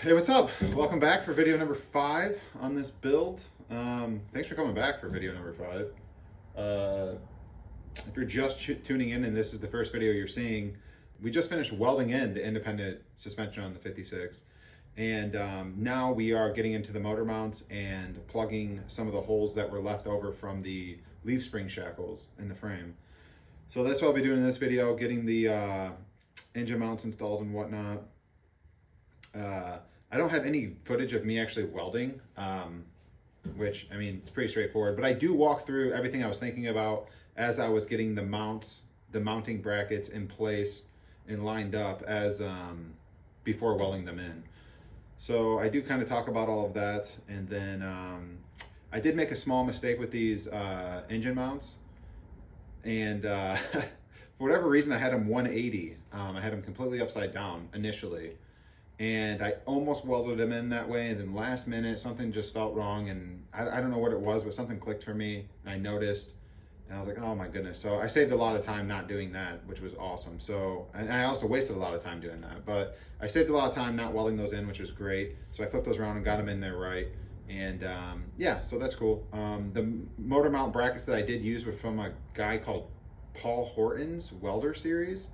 Hey, what's up? Welcome back for video number 5 on this build. Thanks for coming back for video number 5. If you're just tuning in and this is the first video you're seeing, we just finished welding in the independent suspension on the 56. And now we are getting into the motor mounts and plugging some of the holes that were left over from the leaf spring shackles in the frame. So that's what I'll be doing in this video, getting the engine mounts installed and whatnot. I don't have any footage of me actually welding, which, I mean, it's pretty straightforward, but I do walk through everything I was thinking about as I was getting the mounts, the mounting brackets in place and lined up as before welding them in. So I do kind of talk about all of that. And then I did make a small mistake with these engine mounts. And for whatever reason, I had them 180. I had them completely upside down initially. And I almost welded them in that way, and then last minute something just felt wrong, and I don't know what it was, but something clicked for me, and I noticed, and I was like, oh my goodness. So I saved a lot of time not doing that, which was awesome. So, and I also wasted a lot of time doing that, but I saved a lot of time not welding those in, which was great. So I flipped those around and got them in there right. And yeah, so that's cool. The motor mount brackets that I did use were from a guy called Paul Horton's welder series.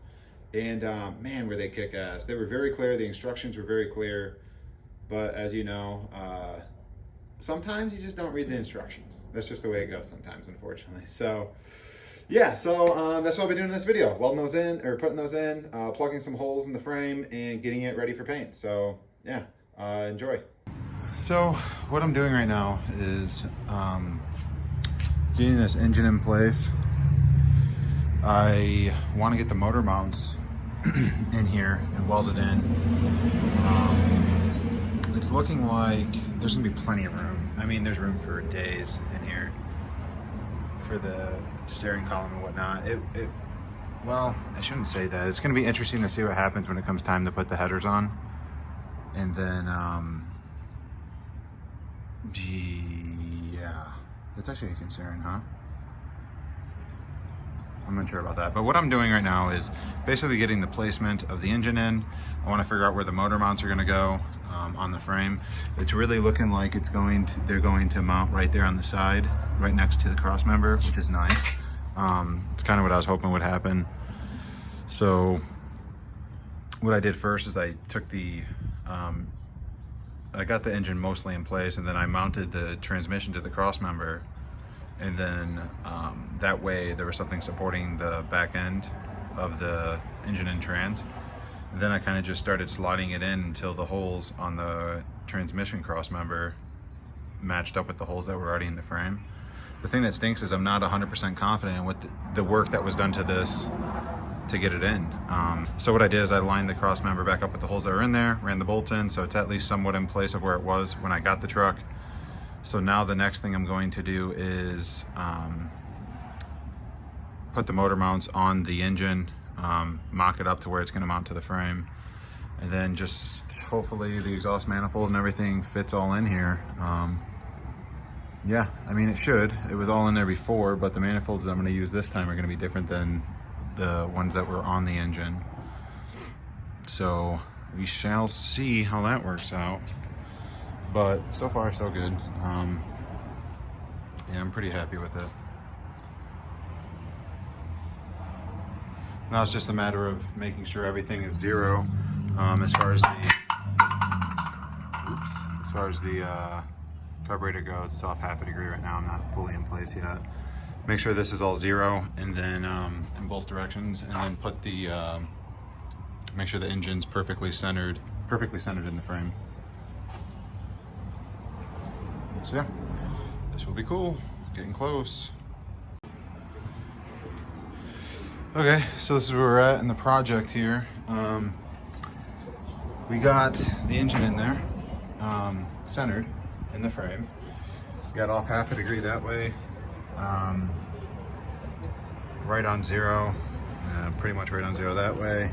And man, were they kick ass. They were very clear. The instructions were very clear. But as you know, sometimes you just don't read the instructions. That's just the way it goes sometimes, unfortunately. So yeah, so that's what I'll be doing in this video. Welding those in, or putting those in, plugging some holes in the frame and getting it ready for paint. So yeah, enjoy. So what I'm doing right now is getting this engine in place. I want to get the motor mounts in here and welded in. It's looking like there's gonna be plenty of room. I mean, there's room for days in here for the steering column and whatnot. Well, I shouldn't say that. It's gonna be interesting to see what happens when it comes time to put the headers on. And then, yeah, that's actually a concern, huh? I'm not sure about that, but what I'm doing right now is basically getting the placement of the engine in. I want to figure out where the motor mounts are going to go on the frame. It's really looking like they're going to mount right there on the side, right next to the cross member, which is nice. It's kind of what I was hoping would happen. So what I did first is I took I got the engine mostly in place, and then I mounted the transmission to the cross member. And then that way there was something supporting the back end of the engine and trans. And then I kind of just started sliding it in until the holes on the transmission cross member matched up with the holes that were already in the frame. The thing that stinks is I'm not 100% confident with the work that was done to this to get it in. So what I did is I lined the cross member back up with the holes that were in there, ran the bolts in, so it's at least somewhat in place of where it was when I got the truck. So now the next thing I'm going to do is put the motor mounts on the engine, mock it up to where it's going to mount to the frame, and then just hopefully the exhaust manifold and everything fits all in here. Yeah, I mean, it should. It was all in there before, but the manifolds that I'm going to use this time are going to be different than the ones that were on the engine. So we shall see how that works out. But so far, so good. Yeah, I'm pretty happy with it. Now it's just a matter of making sure everything is zero as far as the carburetor goes. It's off half a degree right now. I'm not fully in place yet. Make sure this is all zero, and then in both directions, and then put the make sure the engine's perfectly centered in the frame. So yeah, this will be cool. Getting close. Okay, so this is where we're at in the project here. We got the engine in there, centered in the frame. We got off half a degree that way, right on zero, pretty much right on zero that way,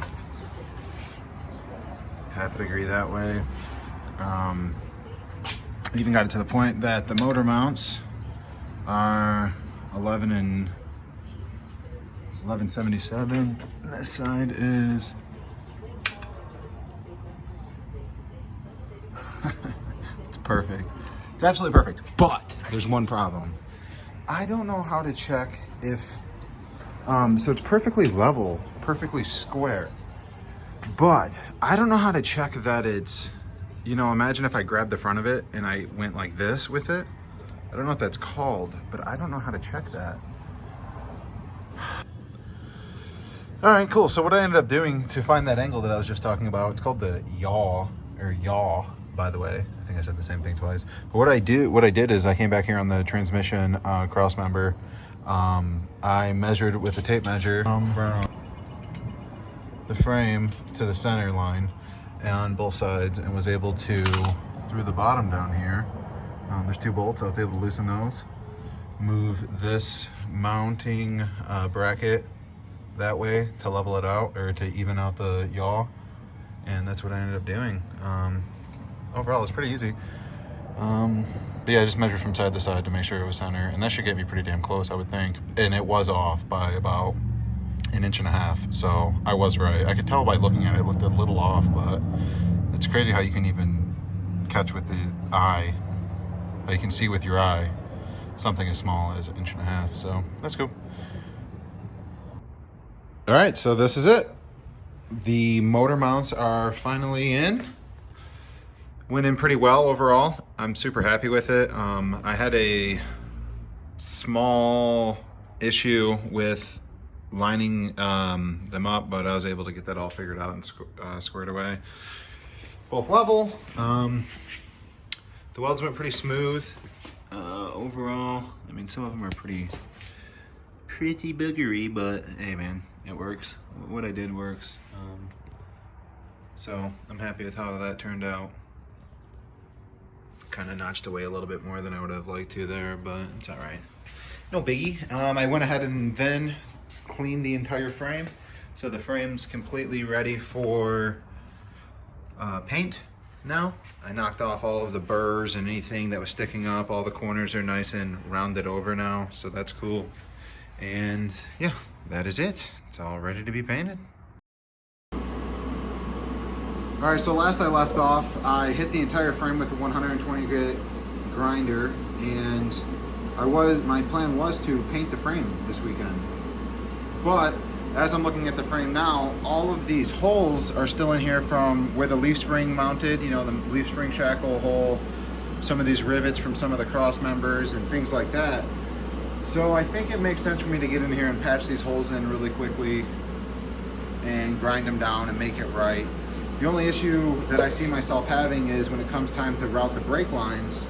half a degree that way. Even got it to the point that the motor mounts are 1177. This side is perfect. It's absolutely perfect. But there's one problem. I don't know how to check if, so it's perfectly level, perfectly square. But I don't know how to check that it's, you know, imagine if I grabbed the front of it and I went like this with it. I don't know what that's called, but I don't know how to check that. All right, cool. So what I ended up doing to find that angle that I was just talking about, it's called the yaw, by the way. I think I said the same thing twice. But what I did is I came back here on the transmission cross member. I measured with the tape measure from the frame to the center line on both sides, and was able to, through the bottom down here, there's 2 bolts, I was able to loosen those, move this mounting bracket that way to level it out, or to even out the yaw, and that's what I ended up doing. Overall, it's pretty easy. But yeah, I just measured from side to side to make sure it was center, and that should get me pretty damn close, I would think. And it was off by about 1.5 inches, so I was right. I could tell by looking at it, it looked a little off, but it's crazy how you can even catch with the eye, how you can see with your eye something as small as 1.5 inches, so that's cool. All right, so this is it. The motor mounts are finally in. Went in pretty well overall. I'm super happy with it. I had a small issue with lining them up, but I was able to get that all figured out and squared away. Both level. The welds went pretty smooth overall. I mean, some of them are pretty boogery, but hey man, it works. What I did works. So I'm happy with how that turned out. Kind of notched away a little bit more than I would have liked to there, but it's all right. No biggie. I went ahead and then cleaned the entire frame. So the frame's completely ready for paint now. I knocked off all of the burrs and anything that was sticking up. All the corners are nice and rounded over now, so that's cool. And yeah, that is it. It's all ready to be painted. All right, so last I left off, I hit the entire frame with the 120 grit grinder, and my plan was to paint the frame this weekend. But as I'm looking at the frame now, all of these holes are still in here from where the leaf spring mounted, you know, the leaf spring shackle hole, some of these rivets from some of the cross members and things like that. So I think it makes sense for me to get in here and patch these holes in really quickly and grind them down and make it right. The only issue that I see myself having is when it comes time to route the brake lines.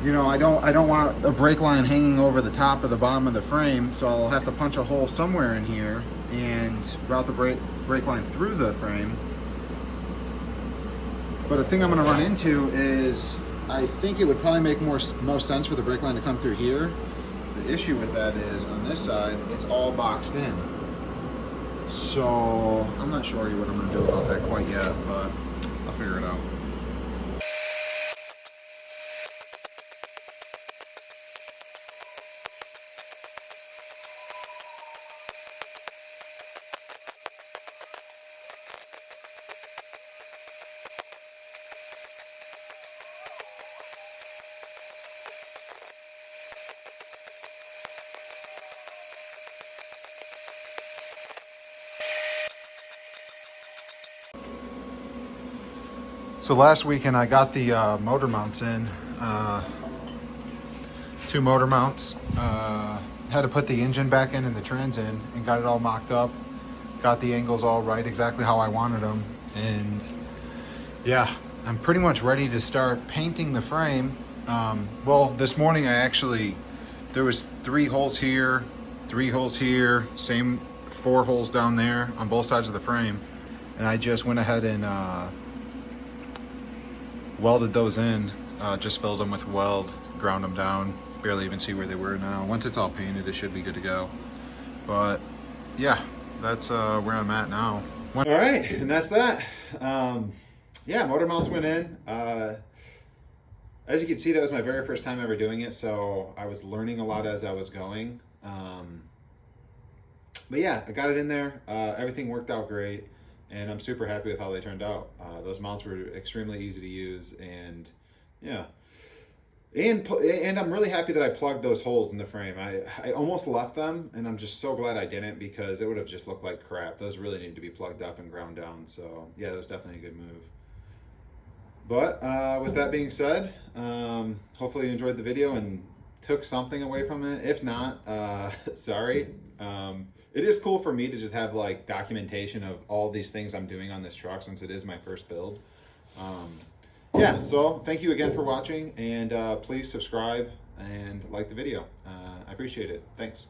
You know, I don't want a brake line hanging over the top or the bottom of the frame, so I'll have to punch a hole somewhere in here and route the brake line through the frame. But a thing I'm going to run into is, I think it would probably make most sense for the brake line to come through here. The issue with that is, on this side, it's all boxed in. So I'm not sure what I'm going to do about that quite yet, but I'll figure it out. So last weekend I got the motor mounts in, 2 motor mounts. Had to put the engine back in and the trans in, and got it all mocked up. Got the angles all right, exactly how I wanted them. And yeah, I'm pretty much ready to start painting the frame. Well, this morning there was 3 holes here, 3 holes here, same 4 holes down there on both sides of the frame. And I just went ahead and welded those in, just filled them with weld, ground them down, barely even see where they were now. Once it's all painted, it should be good to go. But yeah, that's where I'm at now. All right, and that's that. Yeah, motor mounts went in. As you can see, that was my very first time ever doing it, so I was learning a lot as I was going. But yeah, I got it in there. Everything worked out great. and I'm super happy with how they turned out. Those mounts were extremely easy to use, and yeah. And I'm really happy that I plugged those holes in the frame. I almost left them, and I'm just so glad I didn't, because it would have just looked like crap. Those really need to be plugged up and ground down. So yeah, that was definitely a good move. But with that being said, hopefully you enjoyed the video and took something away from it. If not, sorry. It is cool for me to just have like documentation of all these things I'm doing on this truck, since it is my first build. Yeah, so thank you again for watching, and please subscribe and like the video. I appreciate it. Thanks.